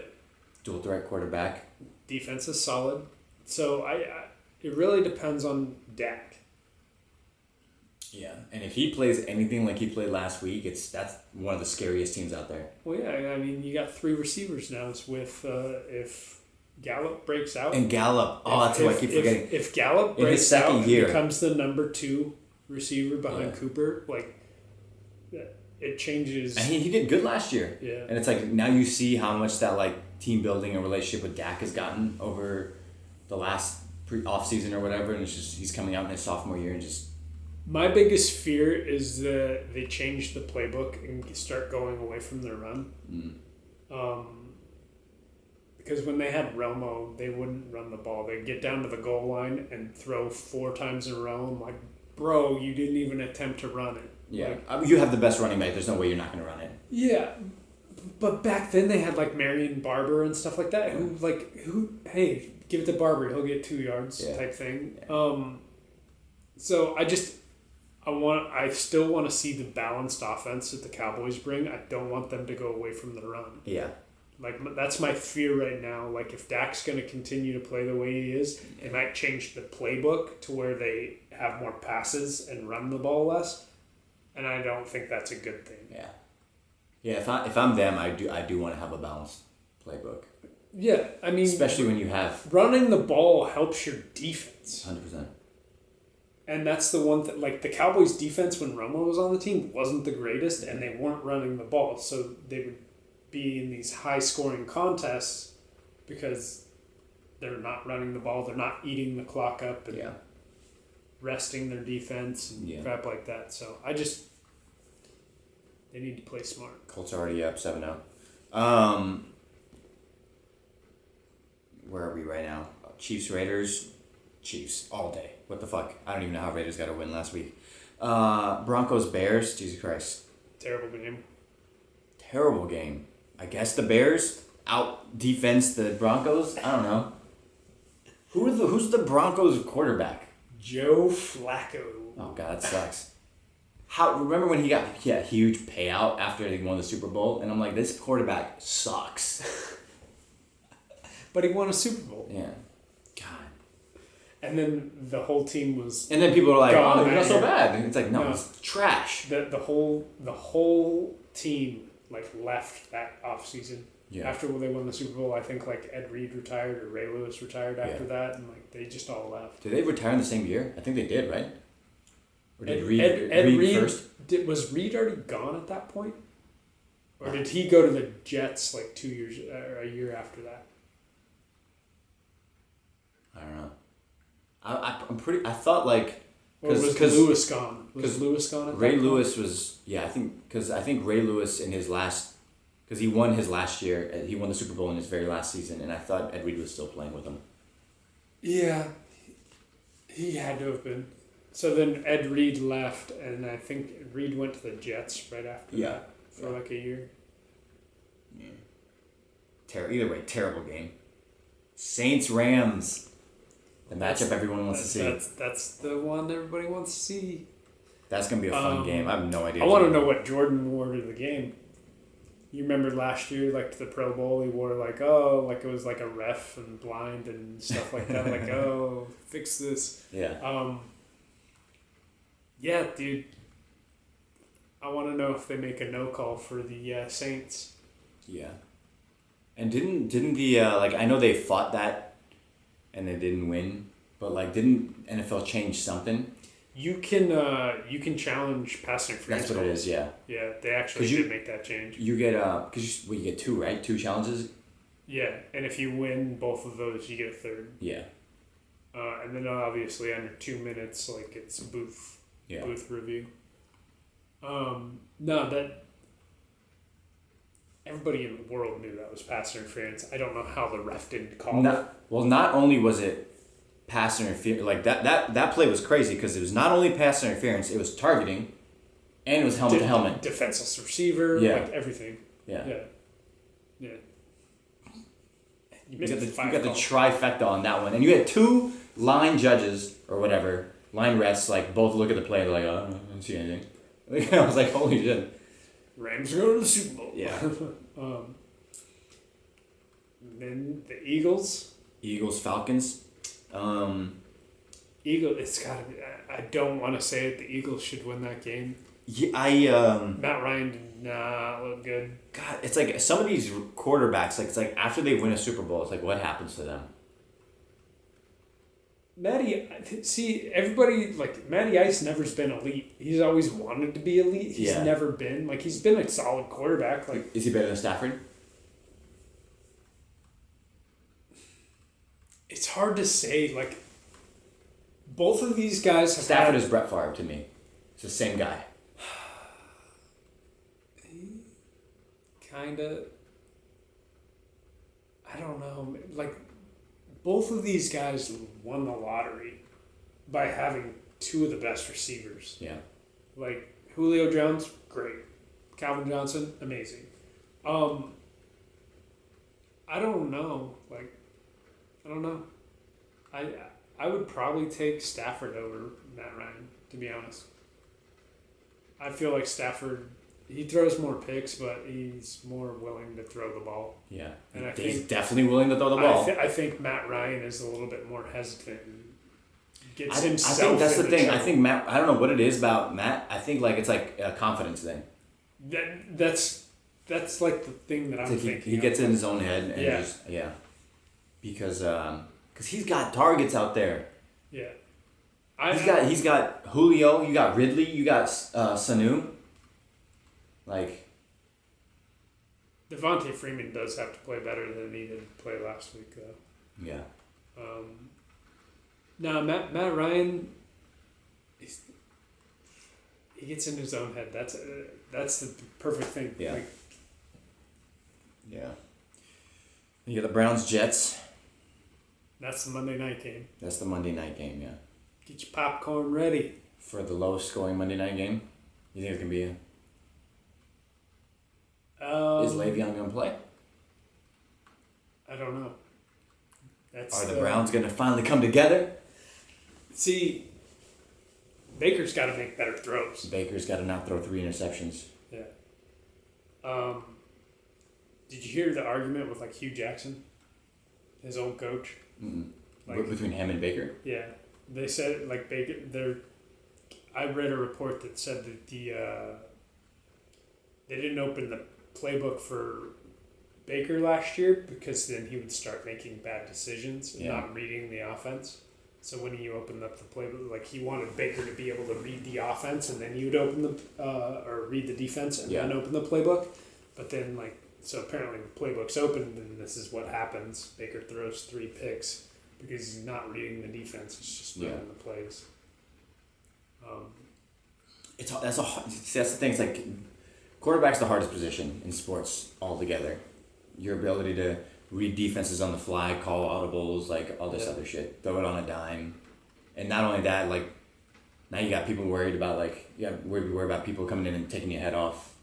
Dual threat quarterback. Defense is solid. So it really depends on Dak. Yeah, and if he plays anything like he played last week, that's one of the scariest teams out there. Well, yeah, I mean, you got 3 receivers now. It's with if Gallup breaks out. And Gallup, that's who I keep forgetting. If Gallup breaks in his second out, year, becomes the number 2 receiver behind Cooper, like, it changes. And he did good last year. Yeah. And it's like, now you see how much that, like, team building and relationship with Dak has gotten over the last off season or whatever, and it's just, he's coming out in his sophomore year and just... My biggest fear is that they change the playbook and start going away from their run. Because when they had Romo, they wouldn't run the ball. They'd get down to the goal line and throw 4 times in a row. I'm like, bro, you didn't even attempt to run it. Yeah, like, I mean, you have the best running back. There's no way you're not going to run it. Yeah, but back then they had like Marion Barber and stuff like that. Hey, give it to Barber, he'll get 2 yards type thing. Yeah. So I still want to see the balanced offense that the Cowboys bring. I don't want them to go away from the run. Yeah. Like, that's my fear right now. Like, if Dak's going to continue to play the way he is, they might change the playbook to where they have more passes and run the ball less. And I don't think that's a good thing. Yeah. Yeah, if I'm them, I do want to have a balanced playbook. Yeah, I mean... Especially when you have... Running the ball helps your defense. 100%. And that's the one thing... Like, the Cowboys' defense when Romo was on the team wasn't the greatest, and they weren't running the ball. So they would be in these high-scoring contests because they're not running the ball. They're not eating the clock up and resting their defense and crap like that. So they need to play smart. Colts are already up 7-0. Where are we right now? Chiefs, Raiders. Chiefs all day. What the fuck? I don't even know how Raiders got a win last week. Broncos, Bears. Jesus Christ. Terrible game. I guess the Bears out defense the Broncos. I don't know. Who's the Broncos quarterback? Joe Flacco. Oh god, that sucks. Remember when he got a huge payout after they won the Super Bowl, and I'm like, this quarterback sucks. But he won a Super Bowl. Yeah. God. And then the whole team was. And then people are like, gone "Oh, they're not so year. bad." And it's like, no, No. it's trash. The whole team like left that offseason. Yeah. After they won the Super Bowl, I think like Ed Reed retired or Ray Lewis retired after that, and like they just all left. Did they retire in the same year? I think they did, right? Or did Ed Reed first? Was Reed already gone at that point? Or did he go to the Jets like 2 years or a year after that? I don't know. I'm pretty. I thought like Or was Lewis gone? Was Lewis gone at Ray that point? Lewis was I think Ray Lewis in his last because he won his last year. He won the Super Bowl in his very last season, and I thought Ed Reed was still playing with him. Yeah, he had to have been. So then Ed Reed left, and I think Reed went to the Jets right after that for like a year. Yeah. Either way, terrible game. Saints Rams. The matchup everyone wants to see. That's the one everybody wants to see. That's gonna be a fun game. I have no idea. I want to know what Jordan wore to the game. You remember last year, like to the Pro Bowl, he wore like it was like a ref and blind and stuff like that. Like fix this. Yeah. Yeah, dude. I want to know if they make a no call for the Saints. Yeah. And didn't the I know they fought that, and they didn't win, but like didn't NFL change something? You can challenge pass interference. That's what it is. Yeah. Yeah, they actually did make that change. You get you get two, right? 2 challenges. Yeah, and if you win both of those, you get a third. Yeah. And then obviously under 2 minutes, like it's booth review. No, that everybody in the world knew that was pass interference. I don't know how the ref didn't call it. Well, not only was it pass interference, like that play was crazy because it was not only pass interference, it was targeting, and it was helmet to helmet. Defenseless receiver, like everything. Yeah. Yeah. You got the trifecta on that one, and you had 2 line judges or whatever, line refs, like both look at the play and they're like, "Oh, I don't see anything." I was like, "Holy shit!" Rams go to the Super Bowl. Yeah. Then the Eagles. Falcons. It's gotta be. I don't want to say it. The Eagles should win that game. Yeah, Matt Ryan did not look good. God, it's like some of these quarterbacks, like it's like after they win a Super Bowl, it's like what happens to them? Everybody, like, Matty Ice never's been elite. He's always wanted to be elite. He's never been. Like, he's been a solid quarterback. Like, is he better than Stafford? It's hard to say. Like, both of these guys have Stafford is Brett Favre to me. It's the same guy. Kinda. I don't know. Like, both of these guys won the lottery by having 2 of the best receivers. Yeah. Like, Julio Jones, great. Calvin Johnson, amazing. I don't know. Like, I don't know. I would probably take Stafford over Matt Ryan, to be honest. I feel like Stafford, he throws more picks, but he's more willing to throw the ball. Yeah. And he's definitely willing to throw the ball. I think Matt Ryan is a little bit more hesitant and gets I himself think that's the thing. trouble. I think Matt, I don't know what it is about Matt. I think like it's like a confidence thing. That's like the thing that I'm thinking. He gets in his own head and because he's got targets out there. Yeah. He's got Julio, you got Ridley, you got Sanu. Like Devontae Freeman does have to play better than he did play last week, though. Yeah. No, Matt Ryan, he gets in his own head. That's the perfect thing. Yeah. Like, yeah. You got the Browns Jets. That's the Monday night game. That's the Monday night game. Yeah. Get your popcorn ready For the lowest scoring Monday night game, you think it's gonna be? Is Le'Veon gonna play? I don't know. Are the Browns gonna finally come together? See, Baker's got to make better throws. Baker's got to not throw 3 interceptions. Yeah. Did you hear the argument with like Hugh Jackson, his old coach? Mm-mm. Like between him and Baker. yeah, they said like Baker. I read a report that said that they didn't open the playbook for Baker last year because then he would start making bad decisions and not reading the offense. So when he opened up the playbook, like he wanted Baker to be able to read the offense and then he would open or read the defense and then open the playbook. But then so apparently the playbook's opened and this is what happens. Baker throws 3 picks because he's not reading the defense. It's just running the plays. That's the thing. It's like quarterback's the hardest position in sports altogether. Your ability to read defenses on the fly, call audibles, like all this other shit, throw it on a dime, and not only that, like now you got people worried about worried about people coming in and taking your head off.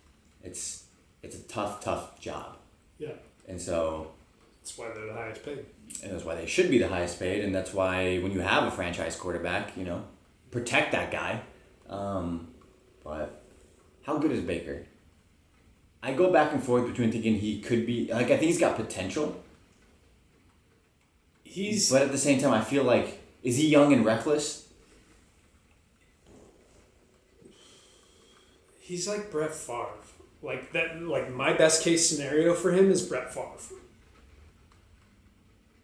It's a tough job. Yeah. And so that's why they're the highest paid. And that's why they should be the highest paid, and that's why when you have a franchise quarterback, protect that guy. But how good is Baker? I go back and forth between thinking he could be I think he's got potential. But at the same time, I feel like, is he young and reckless? He's like Brett Favre. Like that. Like my best case scenario for him is Brett Favre.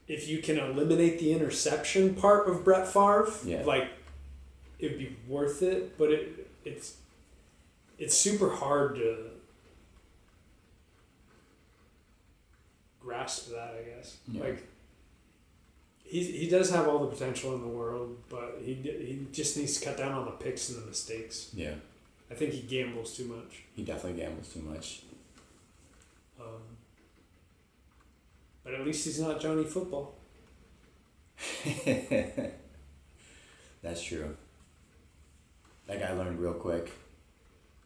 If you can eliminate the interception part of Brett Favre, it'd be worth it. But it's super hard to grasp that, I guess. Yeah. Like he does have all the potential in the world, but he just needs to cut down on the picks and the mistakes. Yeah. I think he gambles too much. He definitely gambles too much. But at least he's not Johnny Football. That's true. That guy learned real quick.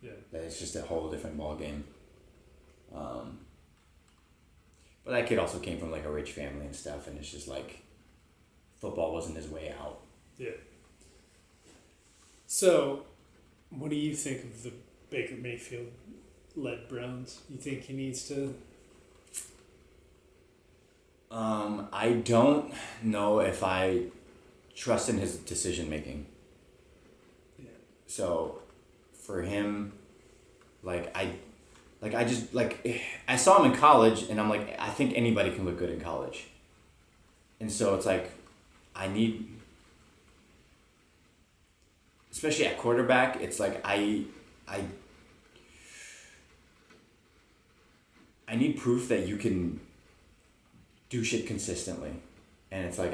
Yeah. That it's just a whole different ball game. But that kid also came from like a rich family and stuff, and it's just like football wasn't his way out. Yeah. So, what do you think of the Baker Mayfield-led Browns? You think he needs to? I don't know if I trust in his decision making. Yeah. So, for him, I saw him in college, and I'm like, I think anybody can look good in college. And so it's like, I need, especially at quarterback, it's like I need proof that you can do shit consistently. And it's like,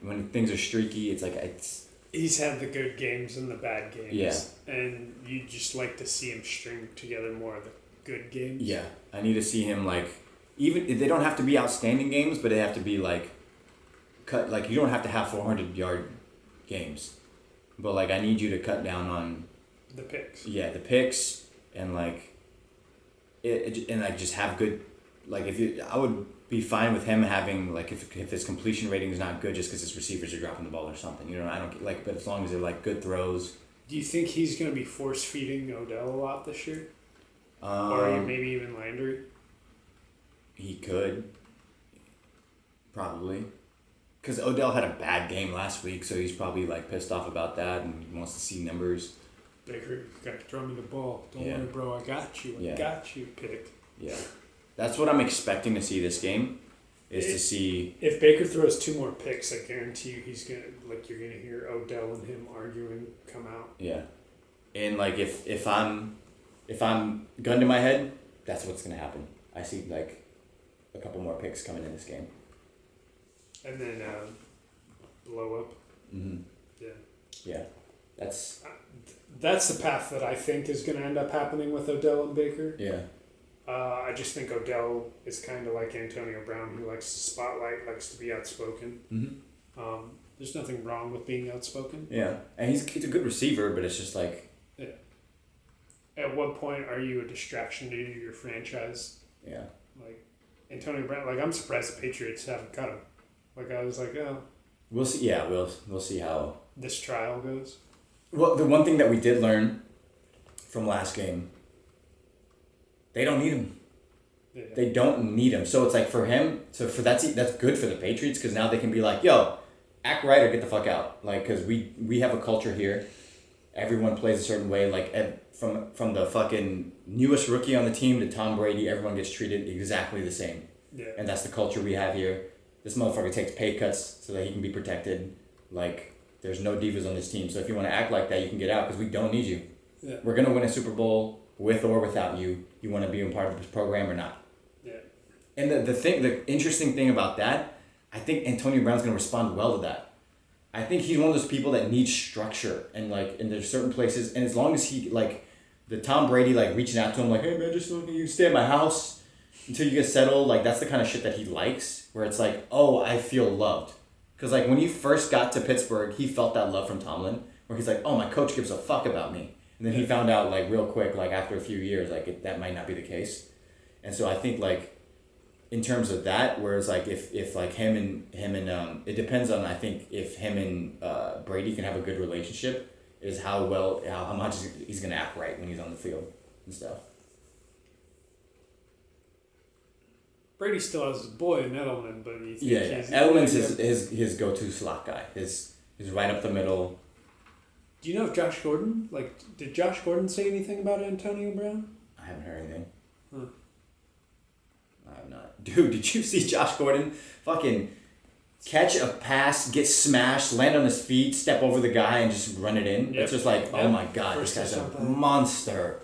when things are streaky, it's like, he's had the good games and the bad games. Yeah. And you just like to see him string together more of the good games. Yeah. I need to see him, even, they don't have to be outstanding games, but they have to be, cut, you don't have to have 400-yard games. But, I need you to cut down on... the picks. Yeah, the picks, and, just have good... I would be fine with him having, if his completion rating is not good just because his receivers are dropping the ball or something. I don't... but as long as they're, good throws... Do you think he's going to be force-feeding Odell a lot this year? Or maybe even Landry? He could. Probably. Because Odell had a bad game last week, so he's probably, pissed off about that and he wants to see numbers. Baker, you got to throw me the ball. Don't worry, bro. I got you. I got you. Pick. Yeah. That's what I'm expecting to see this game, to see... If Baker throws 2 more picks, I guarantee you he's going to, you're going to hear Odell and him arguing come out. Yeah. And, if I'm gun to my head, that's what's going to happen. I see, a couple more picks coming in this game. And then blow up. Mm-hmm. Yeah. Yeah. That's the path that I think is going to end up happening with Odell and Baker. Yeah. I just think Odell is kind of like Antonio Brown, who likes the spotlight, likes to be outspoken. Mm-hmm. There's nothing wrong with being outspoken. Yeah. And he's a good receiver, but it's just Yeah. At what point are you a distraction to your franchise? Yeah. Antonio Brown, I'm surprised the Patriots haven't cut him. I was oh. We'll see. Yeah, we'll see how this trial goes. Well, the one thing that we did learn from last game, they don't need him. Yeah. They don't need him. So it's for him. So that's good for the Patriots because now they can be yo, act right or get the fuck out. Like, because we have a culture here. Everyone plays a certain way. Like, from the fucking newest rookie on the team to Tom Brady, everyone gets treated exactly the same. Yeah. And that's the culture we have here. This motherfucker takes pay cuts so that he can be protected. Like, there's no divas on this team. So if you want to act like that, you can get out because we don't need you. Yeah. We're going to win a Super Bowl with or without you. You want to be a part of this program or not? Yeah. And the interesting thing about that, I think Antonio Brown's going to respond well to that. I think he's one of those people that needs structure and there's certain places, and as long as he the Tom Brady reaching out to him hey man, just you stay at my house until you get settled, that's the kind of shit that he likes, where it's oh, I feel loved. Because when he first got to Pittsburgh, he felt that love from Tomlin, where he's oh, my coach gives a fuck about me. And then he found out real quick, after a few years, that might not be the case. And so I think in terms of that, whereas if him and it depends on, I think, if him and Brady can have a good relationship, is how much he's gonna act right when he's on the field and stuff. Brady still has his boy in Edelman, but Edelman's his go-to slot guy. His right up the middle. Do you know if Josh Gordon did Josh Gordon say anything about Antonio Brown? I haven't heard anything. Huh. I have not. Dude, did you see Josh Gordon fucking catch a pass, get smashed, land on his feet, step over the guy, and just run it in? Yep. It's just oh my god, this guy's a monster.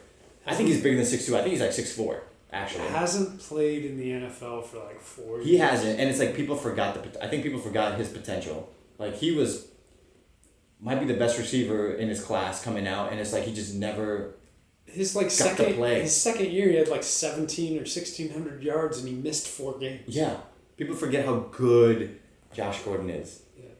I think he's bigger than 6'2". I think he's 6'4", actually. Hasn't played in the NFL for 4 years. He hasn't, and it's people forgot I think people forgot his potential. He might be the best receiver in his class coming out, and it's he just never... His second year, he had 17 or 1,600 yards, and he missed 4 games. Yeah, people forget how good Josh Gordon is. Yeah,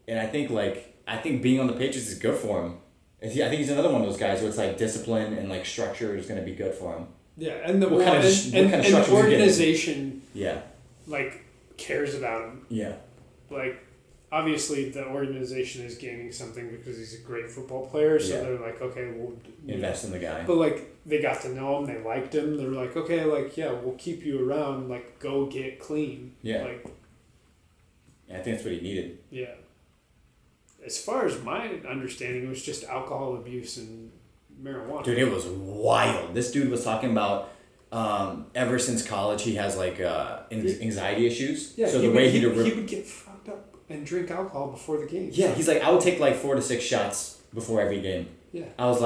and I think being on the Patriots is good for him. I think he's another one of those guys where it's discipline and structure is going to be good for him. Yeah, and the the organization. Yeah. Cares about him. Yeah. Obviously, the organization is gaining something because he's a great football player, so they're okay, we'll... invest in the guy. But, they got to know him, they liked him, they're okay, we'll keep you around, go get clean. Yeah. I think that's what he needed. Yeah. As far as my understanding, it was just alcohol abuse and marijuana. Dude, it was wild. This dude was talking about... ever since college, he has anxiety issues. Yeah, so he would get fucked up and drink alcohol before the game. Yeah, he's I would take 4 to 6 shots before every game. Yeah. I was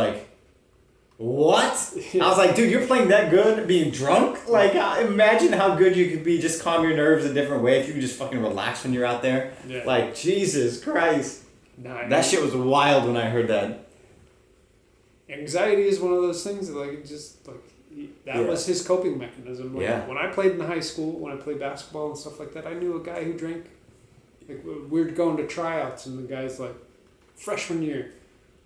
what? I was dude, you're playing that good being drunk? Imagine how good you could be, just calm your nerves a different way if you could just fucking relax when you're out there. Yeah. Jesus Christ. Nah, that shit was wild when I heard that. Anxiety is one of those things that that was his coping mechanism. When I played in high school, when I played basketball and stuff like that, I knew a guy who drank. We were going to tryouts, and the guy's freshman year,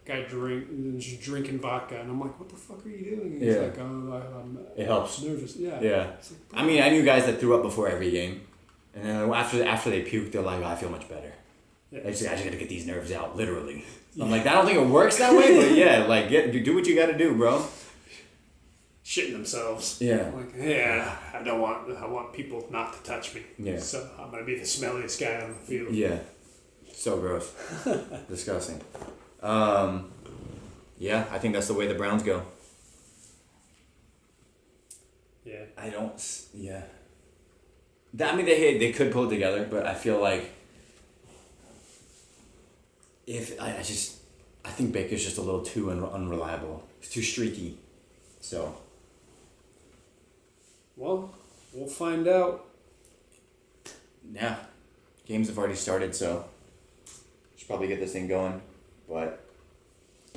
guy just drinking vodka, and I'm what the fuck are you doing? And he's it helps. Nervous. Yeah. Yeah. I mean, I knew guys that threw up before every game, and then after they puked, they're oh, I feel much better. Yeah. I just gotta get these nerves out, literally. Yeah. I'm I don't think it works that way, but yeah, do what you gotta do, bro. Shitting themselves. Yeah. I want people not to touch me. Yeah. So I'm gonna be the smelliest guy on the field. Yeah. So gross. Disgusting. Yeah, I think that's the way the Browns go. Yeah. Yeah. They could pull it together, but I feel I think Baker's just a little too unreliable. He's too streaky. So. Well, we'll find out. Yeah. Games have already started, so should probably get this thing going. But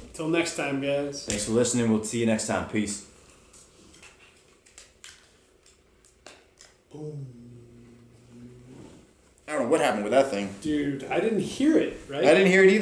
until next time, guys. Thanks for listening. We'll see you next time. Peace. Boom. I don't know what happened with that thing. Dude, I didn't hear it, right? I didn't hear it either.